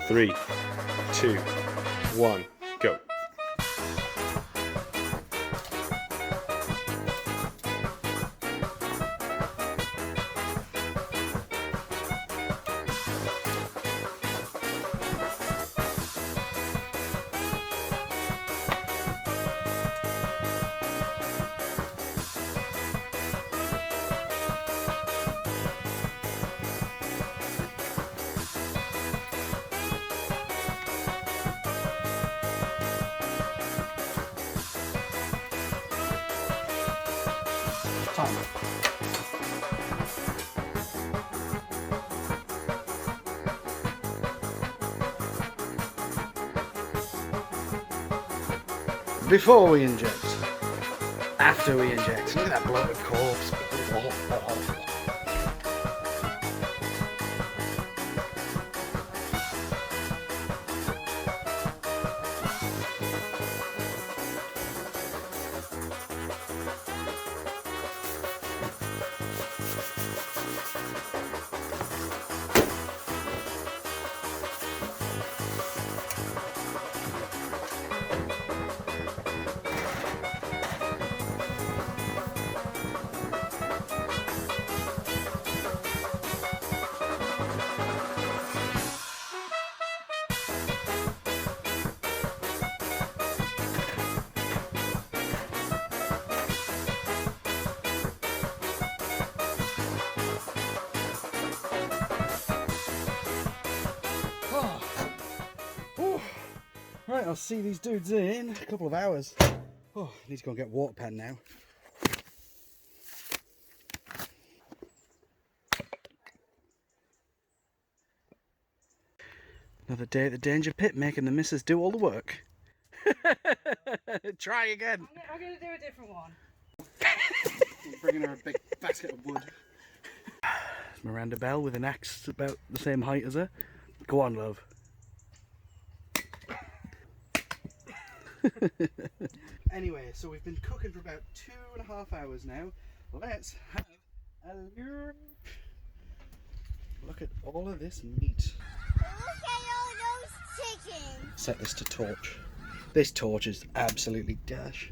Three, 2, 1, go. Time. Before we inject, after we inject. Look at that bloated corpse. Right, I'll see these dudes in a couple of hours. Oh, I need to go and get a water pen now. Another day at the danger pit, making the missus do all the work. Try again. I'm going to do a different one. I'm bringing her a big basket of wood. Miranda Bell with an axe about the same height as her. Go on, love. Anyway, so we've been cooking for about 2.5 hours now. Let's have a look at all of this meat. Look at all those chickens. Set this to torch. This torch is absolutely dash.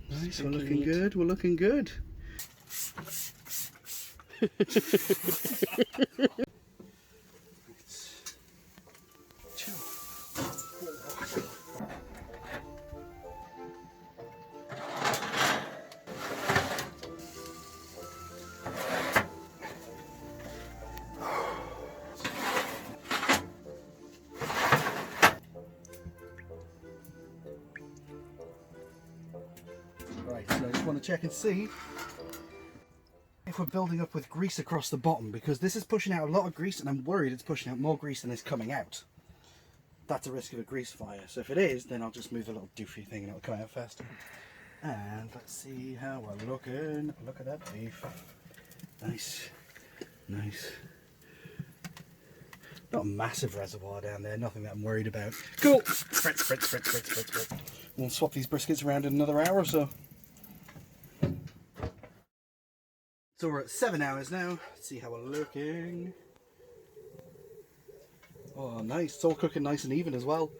Nice, we're looking good, we're looking good. Chill. Right, so I just want to check and see if we're building up with grease across the bottom, because this is pushing out a lot of grease and I'm worried it's pushing out more grease than is coming out. That's a risk of a grease fire. So if it is, then I'll just move the little doofy thing and it'll come out faster. And let's see how we're looking. Look at that beef. Nice. Nice. Not a massive reservoir down there, nothing that I'm worried about. Cool. Spritz, spritz, spritz, spritz, spritz, spritz. We'll swap these briskets around in another hour or so. So we're at 7 hours now. Let's see how we're looking. Oh, nice. It's all cooking nice and even as well.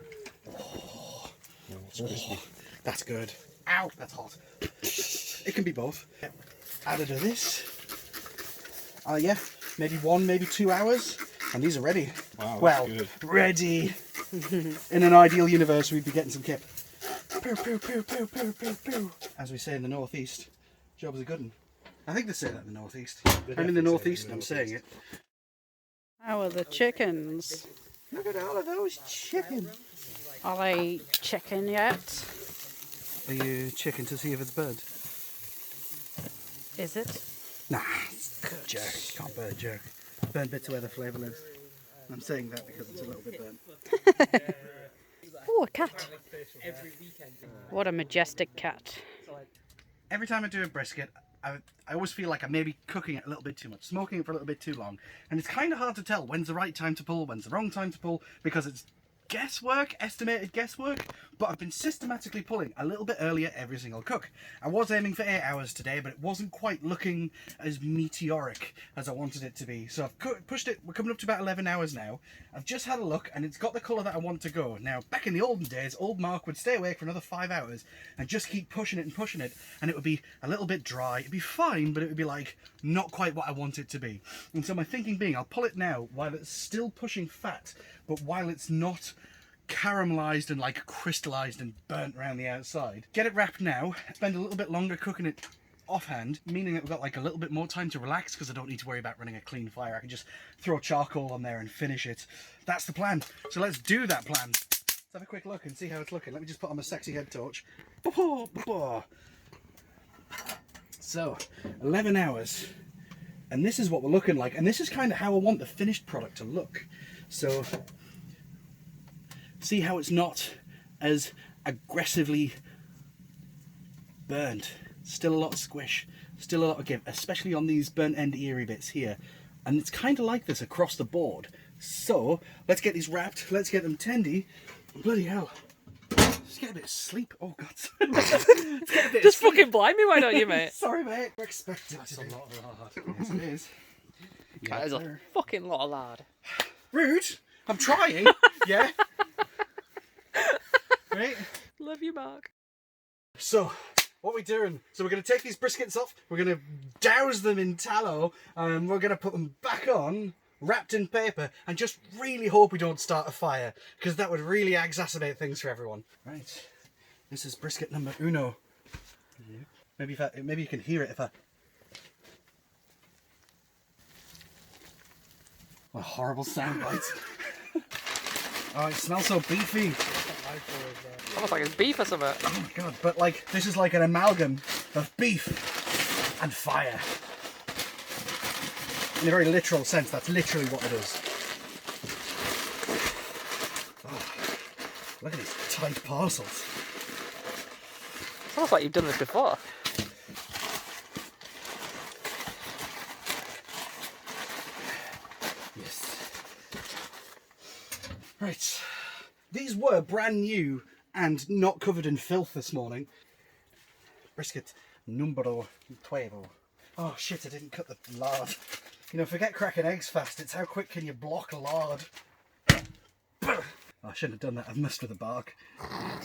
Oh, that's good. Ow, that's hot. It can be both. Added to this. Yeah, maybe 1, maybe 2 hours. And these are ready. Wow, well, good. Ready. In an ideal universe, we'd be getting some kip. Pew, pew, pew, pew, pew, pew, pew. As we say in the northeast, job's a good one. I think they say that in the northeast. I'm in the northeast and I'm saying it. How are the chickens? Look at all of those chickens. Are they chicken yet? Are you checking to see if it's burnt? Is it? Nah, it's jerk. Can't burn jerk. Burnt bits where the flavour lives. I'm saying that because it's a little bit burnt. Oh, a cat. What a majestic cat. Every time I do a brisket, I always feel like I may be cooking it a little bit too much, smoking it for a little bit too long. And it's kind of hard to tell when's the right time to pull, when's the wrong time to pull, because it's guesswork, estimated guesswork, but I've been systematically pulling a little bit earlier every single cook. I was aiming for 8 hours today, but it wasn't quite looking as meteoric as I wanted it to be. So I've pushed it, we're coming up to about 11 hours now. I've just had a look and it's got the colour that I want to go. Now, back in the olden days, old Mark would stay awake for another 5 hours and just keep pushing it, and it would be a little bit dry. It'd be fine, but it would be like not quite what I want it to be. And so my thinking being, I'll pull it now while it's still pushing fat, but while it's not caramelized and like crystallized and burnt around the outside. Get it wrapped now, spend a little bit longer cooking it offhand, meaning that we've got like a little bit more time to relax because I don't need to worry about running a clean fire. I can just throw charcoal on there and finish it. That's the plan. So let's do that plan. Let's have a quick look and see how it's looking. Let me just put on my sexy head torch. So 11 hours, and this is what we're looking like, and this is kind of how I want the finished product to look. So see how it's not as aggressively burnt. Still a lot of squish, still a lot of give, especially on these burnt end eerie bits here. And it's kind of like this across the board. So let's get these wrapped, let's get them tendy. Bloody hell. Let's get a bit of sleep. Oh god. Let's get a bit Just of sleep. fucking blind me, why don't you, mate? Sorry mate, we're expected. That's a lot of lard. Yes it is. That is a fucking lot of lard. Rude. I'm trying. Yeah. Right. Love you, Mark. So, what are we doing? So we're going to take these briskets off, we're going to douse them in tallow, and we're going to put them back on, wrapped in paper, and just really hope we don't start a fire, because that would really exacerbate things for everyone. Right, this is brisket number uno. Maybe maybe you can hear it if I... What a horrible sound bite. Oh, it smells so beefy. Almost like it's beef or something. Oh my god, but like, this is like an amalgam of beef and fire. In a very literal sense, that's literally what it is. Oh, look at these tight parcels. It's almost like you've done this before. Yes. Right. These were brand new and not covered in filth this morning. Brisket numero 12. Oh shit, I didn't cut the lard. You know, forget cracking eggs fast, it's how quick can you block lard. Oh, I shouldn't have done that, I've messed with the bark.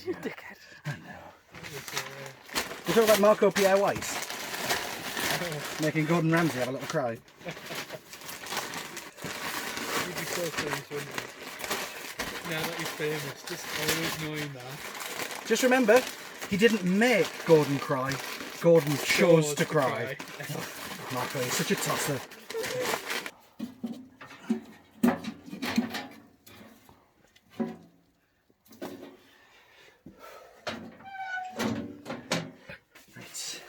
You dickhead. I know. You talk about Marco P.I. Weiss? Making Gordon Ramsay have a little cry. You'd be so pleased, wouldn't you? Now that he's famous, just always knowing that. Just remember, he didn't make Gordon cry. Gordon chose to cry. Oh, Marco, he's such a tosser. Right.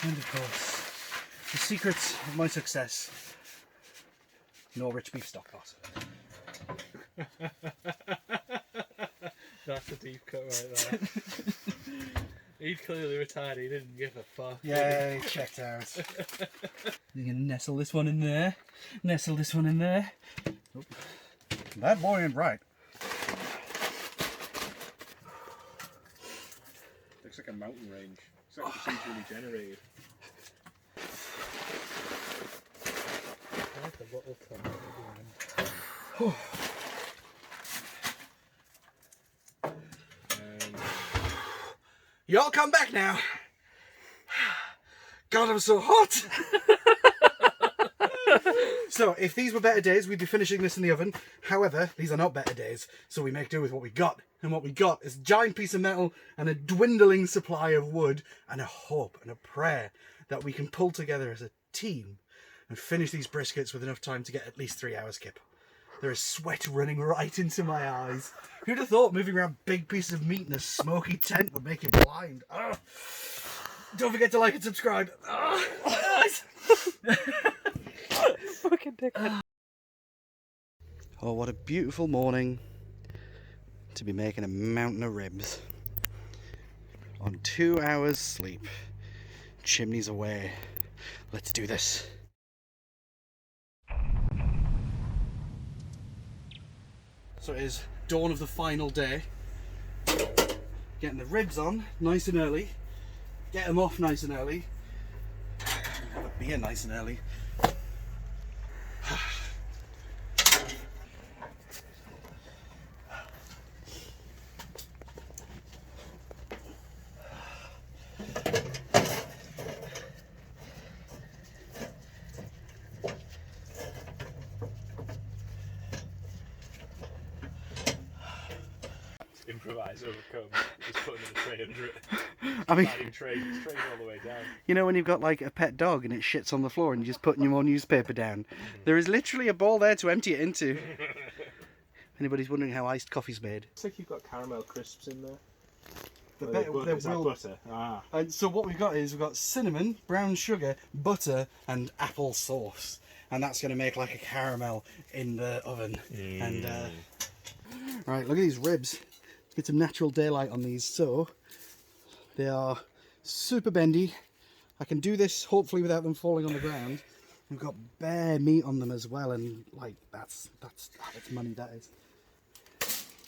And of course, the secrets of my success. No rich beef stock pot. That's a deep cut right there. He'd clearly retired, he didn't give a fuck. Yeah, checked out. You're gonna nestle this one in there. Nestle this one in there. Oop. That boy ain't right. Looks like a mountain range. It's like procedurally generated. I like the bottle top at the end. You all come back now. God, I'm so hot. So, if these were better days, we'd be finishing this in the oven. However, these are not better days, so we make do with what we got. And what we got is a giant piece of metal and a dwindling supply of wood and a hope and a prayer that we can pull together as a team and finish these briskets with enough time to get at least 3 hours skip. There is sweat running right into my eyes. Who'd have thought moving around big pieces of meat in a smoky tent would make you blind? Ugh. Don't forget to like and subscribe. Ugh. Fucking dickhead. Oh, what a beautiful morning to be making a mountain of ribs. On 2 hours sleep. Chimneys away. Let's do this. So it is dawn of the final day. Getting the ribs on nice and early. Get them off nice and early. Have a beer nice and early. Improvise, overcome. Just putting in a tray under it. I mean, Sliding trays all the way down. you know when you've got like a pet dog and it shits on the floor and you're just putting your more newspaper down? There is literally a bowl there to empty it into. If anybody's wondering how iced coffee's made. Looks like you've got caramel crisps in there. Is that butter? Ah. And so what we've got is we've got cinnamon, brown sugar, butter and apple sauce. And that's going to make like a caramel in the oven. And right, look at these ribs. Get some natural daylight on these. So they are super bendy. I can do this hopefully without them falling on the ground. We've got bare meat on them as well, and like that's money, that is.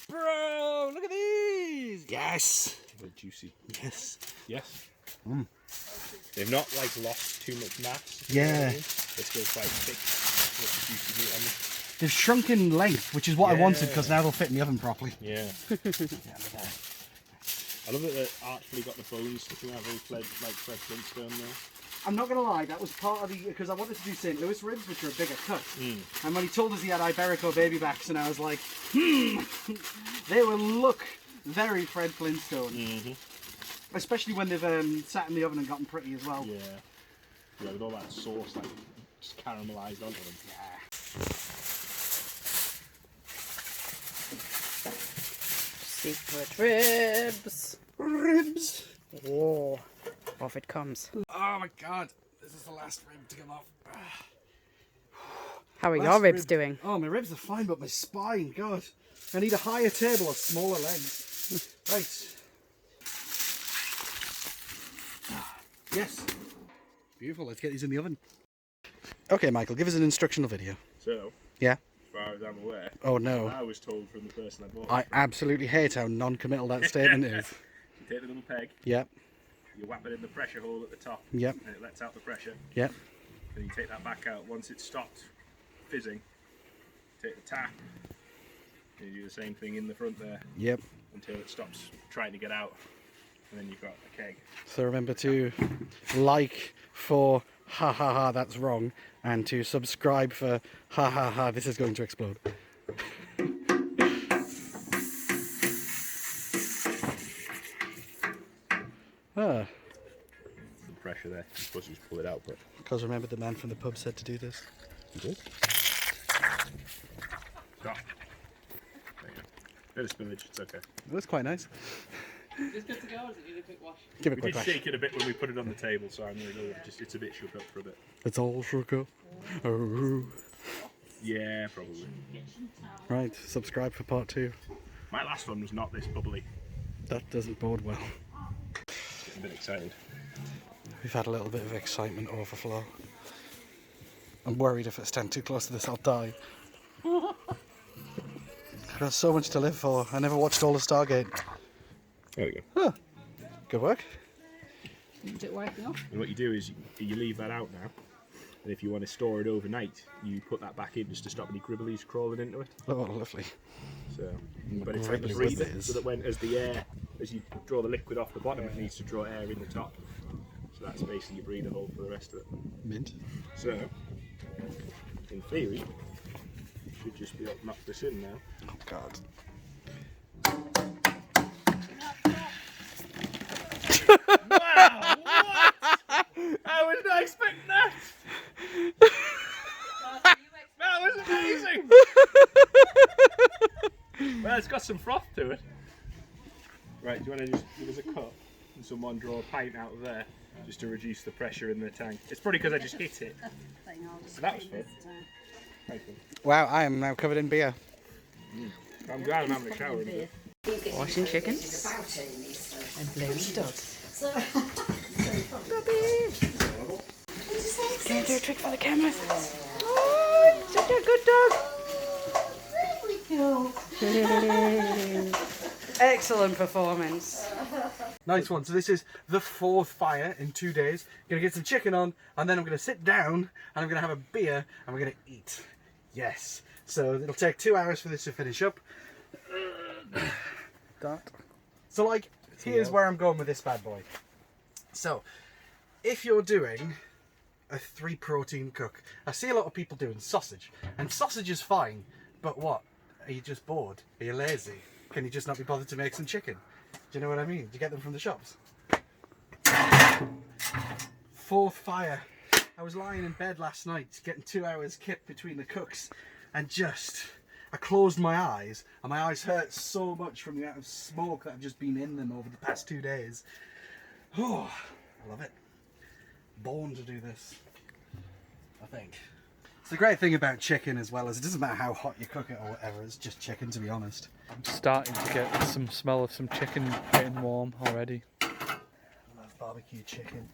Bro, look at these! Yes! They're juicy. Yes. Yes. They've not like lost too much mass. Yeah. You know what I mean? They're still quite thick. Lots of juicy meat on them. They've shrunk in length, which is what I wanted, because now they'll fit in the oven properly. Yeah. Yeah, I love that they artfully got the bones sticking out of Fred Flintstone there. I'm not going to lie, that was part of the... Because I wanted to do St. Louis ribs, which are a bigger cut. And when he told us he had Iberico babybacks, and I was like, they will look very Fred Flintstone. Especially when they've sat in the oven and gotten pretty as well. Yeah. Yeah, with all that sauce like just caramelised onto them. Yeah. Secret ribs. Ribs! Whoa. Off it comes. Oh my god, this is the last rib to come off. How are Last your ribs rib. doing? Oh, my ribs are fine, but my spine, god. I need a higher table or smaller legs. Right. Yes. Beautiful, let's get these in the oven. Okay, Michael, give us an instructional video. So, Yeah? as far as I'm aware, Oh no. I was told from the person I bought. I absolutely hate how non-committal that statement is. You take the little peg, Yep, you whap it in the pressure hole at the top, yep, and it lets out the pressure. yep. Then you take that back out. Once it's stopped fizzing, take the tap, and you do the same thing in the front there Yep. until it stops trying to get out, and then you've got a keg. So remember to like for ha ha ha that's wrong, and to subscribe for ha ha ha this is going to explode. Ah, The pressure there. You're supposed to just pull it out, but because remember the man from the pub said to do this. good. Stop. There you go. Bit of spillage. It's okay. It was quite nice. Is good to go, or does it need a quick wash? Give it a We quick did wash. shake it a bit when we put it on the table, so I'm gonna go. Just it's a bit shook up for a bit. It's all shook up. Oh. Yeah, probably. Right, subscribe for part 2. My last one was not this bubbly. That doesn't bode well. Getting a bit excited. We've had a little bit of excitement overflow. I'm worried if I stand too close to this, I'll die. I've got so much to live for. I never watched all of Stargate. There we go. Huh. Good work. Is it working off? And what you do is you leave that out now, and if you want to store it overnight, you put that back in just to stop any gribblies crawling into it. Oh, lovely. So, but it's like a Gribbly breather, whizzes. so that when as you draw the liquid off the bottom, it needs to draw air in the top. So that's basically your breather hole for the rest of it. Mint. So, in theory, you should just be able to knock this in now. Oh, God. Wow! What? I was not expecting that. Well, it's got some froth to it. Right, do you want to just give us a cut and someone draw a pint out of there just to reduce the pressure in the tank? It's probably because I just hit it. So that was fun. Thank you. Wow, I am now covered in beer. I'm glad I'm having a shower in a bit. Washing chickens and blowing dogs. Can you do a trick for the camera? Oh, such a good dog. Excellent performance. Nice one. So this is the 4th fire in 2 days. Gonna get some chicken on, and then I'm gonna sit down and I'm gonna have a beer and we're gonna eat. Yes. So it'll take 2 hours for this to finish up. So like, here's where I'm going with this bad boy. So, if you're doing a 3 protein cook, I see a lot of people doing sausage, and sausage is fine, but what? Are you just bored? Are you lazy? Can you just not be bothered to make some chicken? Do you know what I mean? Do you get them from the shops? 4th fire. I was lying in bed last night, getting 2 hours kip between the cooks, and I closed my eyes, and my eyes hurt so much from the amount of smoke that I've just been in them over the past 2 days. Oh, I love it. Born to do this, I think. It's the great thing about chicken as well, is it doesn't matter how hot you cook it or whatever, it's just chicken, to be honest. I'm starting to get some smell of some chicken getting warm already. I love barbecue chicken.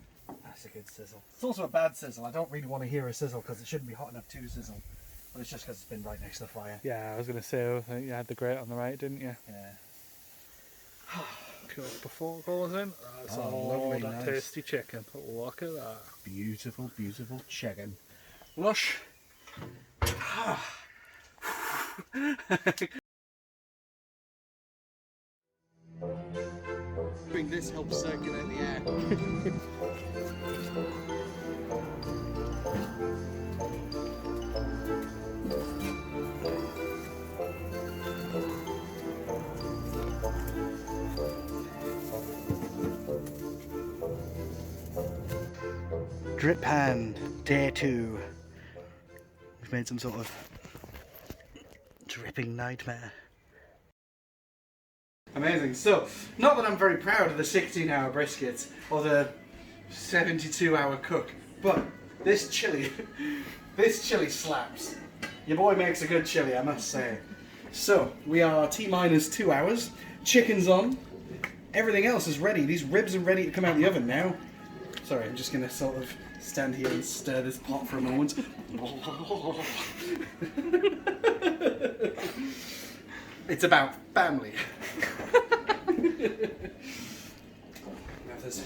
That's a good sizzle. It's also a bad sizzle. I don't really want to hear a sizzle because it shouldn't be hot enough to sizzle. But it's just because it's been right next to the fire. Yeah, I was going to say, I think you had the grate on the right, didn't you? Yeah. Cool. Before it goes in, that's lovely, that nice. tasty chicken. Look at that. Beautiful, beautiful chicken. Lush. Doing this helps circulate the air. Drip pan, day 2. We've made some sort of dripping nightmare. Amazing. So, not that I'm very proud of the 16-hour brisket or the 72-hour cook, but this chili slaps. Your boy makes a good chili, I must say. So, we are T-minus 2 hours. Chicken's on. Everything else is ready. These ribs are ready to come out of the oven now. Sorry, I'm just going to sort of stand here and stir this pot for a moment. It's about family. Now there's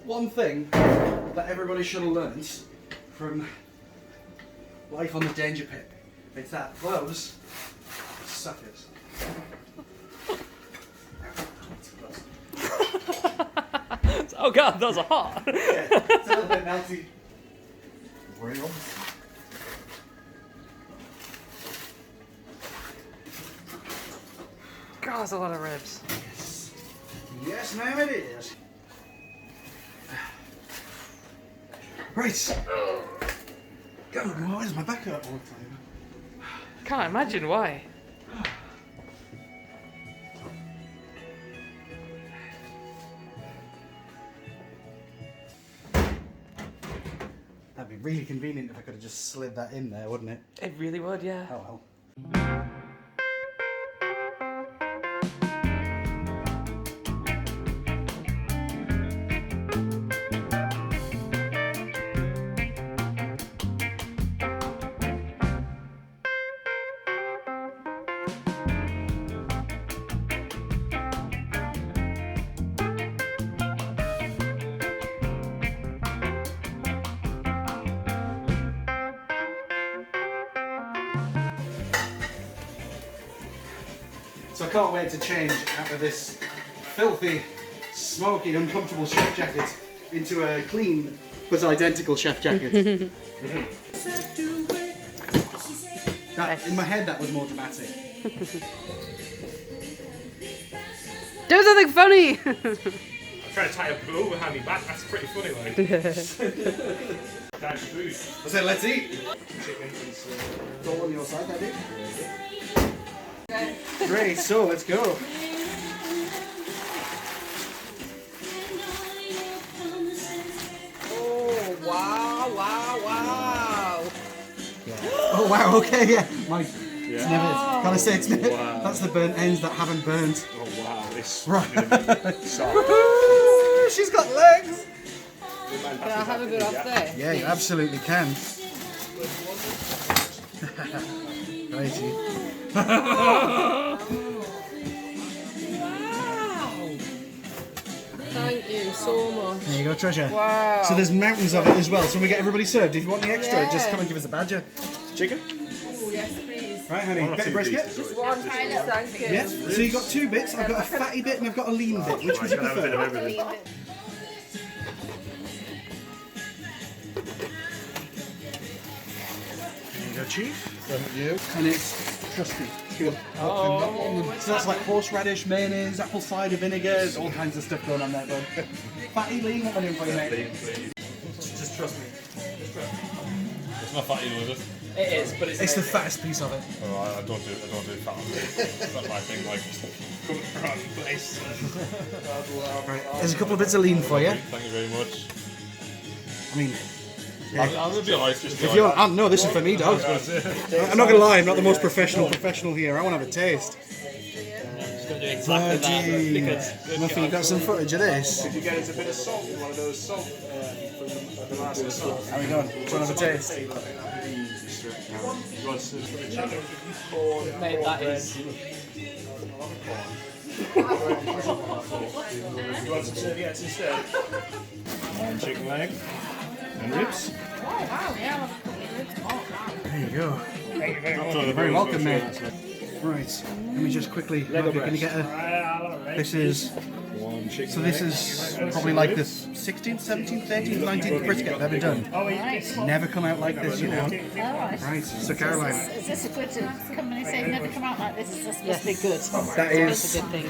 one thing that everybody should have learned from life on the danger pit. It's that gloves suckers. Oh god, those are hot! Yeah, it's a little bit melty. Real. God, that's a lot of ribs. Yes. Yes, ma'am, it is. Right. God, why does my back hurt all the time? Can't imagine why. That'd be really convenient if I could have just slid that in there, wouldn't it? It really would, yeah. Oh well. So I can't wait to change out of this filthy, smoky, uncomfortable chef jacket into a clean but identical chef jacket. That, in my head that was more dramatic. Do something funny! I'm trying to tie a bow behind my back, that's pretty funny, like. Dash food. I said, let's eat! Chicken is It's all on your side, that is. Great, so let's go. Oh, wow. Oh wow, okay, yeah. Mike, it's Yeah. never, gotta say it's never, Wow. that's the burnt ends that haven't burnt. Oh wow, this Right. soft. Woohoo! She's got legs! Can I have a bit off there? Yeah, you absolutely can. Righty. Thank you so much. There you go, treasure. Wow. So there's mountains of it as well. So when we get everybody served, if you want the extra, Yeah. just come and give us a badger. Chicken? Oh, yes, please. Right, honey, One or bit of two brisket? pieces, or One, is it please, just thank you. Yes. So you got two bits. I've got a fatty bit and I've got a lean bit. Which would you Can I have a bit of prefer? everything? There you go, chief. Thank you. And it's trusty. So that's like horseradish, mayonnaise, apple cider vinegar, all kinds of stuff going on there, bud. Fatty lean, what am I doing for you, mate? Just trust me. It's not fatty though, is it? It is, but It's the fattest piece of it. Oh, I don't do fat. It's not my thing. Like, Come from place. Right, there's a couple of bits of lean for you. thank you very much. I mean, I'm gonna be alright. Just if you're, no, this is for me, dog. I'm not gonna lie, I'm not the most professional here. I want to have a taste. Bloody. Muffy, you got some footage of this? Did you get us a bit of salt? One of those salt from the last salt? How we going? Do you want to have a taste? You want some for the chicken? Corn, Mate, that is. You want some serviettes instead? And chicken leg. And ribs. There you go. Thank you very much. You're very welcome, mate. Right, let me just quickly. Can you get a? This is. One chicken So this is probably like the 16th, 17th, 18th, 19th brisket I've ever done. It's never come out like this, you know. Right, so Caroline, Is this a good to come and say never come out like this? Is this supposed to be good? that That's is a good thing.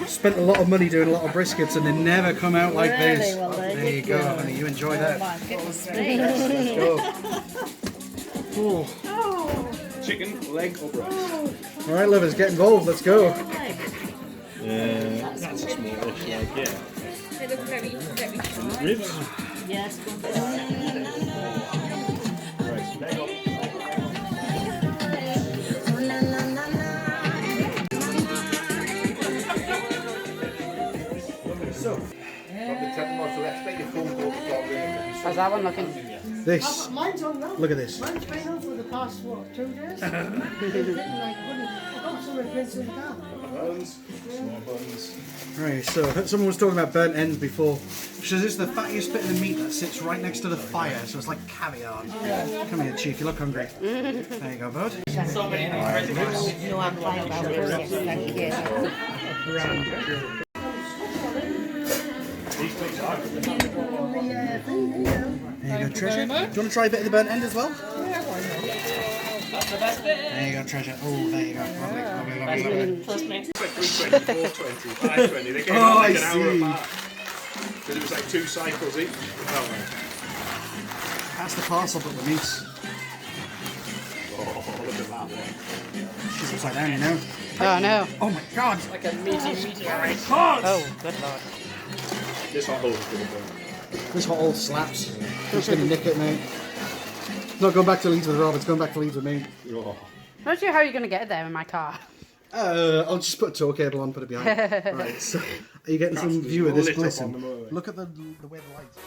spent a lot of money doing a lot of briskets and they never come out like this. Really? Well, There you go, honey. You enjoy Oh that. my goodness me. Let's go. Ooh. Chicken, leg, or breast? All right, lovers, get involved. Let's go. That's a small-ish leg, yeah. They look very, very sharp. Ribs? Yes. Right, leg up. How's that one looking? This. Mine's on now. Look at this. Mine's been on for the past, what, 2 days? I got some events in town. Buns, small buns. Right, so someone was talking about burnt ends before. So this is the fattiest bit of the meat that sits right next to the fire, so it's like caviar. Come here, chief. You look hungry. There you go, bud. No, I'm fine about this. Thank you. There you go, treasure. Do you want to try a bit of the burnt end as well? There you go, treasure. Oh, there you go. Lovely, lovely, lovely, lovely. It's like 320, 420, 520. They came Oh, out like I an hour see. apart. Because it was like 2 cycles each. Oh, man. That's the parcel, but with meat. Oh, look at that one. She's upside down, you know. Oh no. Oh my god! Like a meaty. Oh, good lord. This hot hole's going to burn. This hot old slaps. I'm just gonna nick it, mate. It's not going back to Leeds with Rob, it's going back to Leeds with me. Oh. Not sure how you're going to get it there in my car. I'll just put a tow cable on, put it behind. Right, so are you getting some view of this lit up on glisten? the motorway. Look at the way the lights.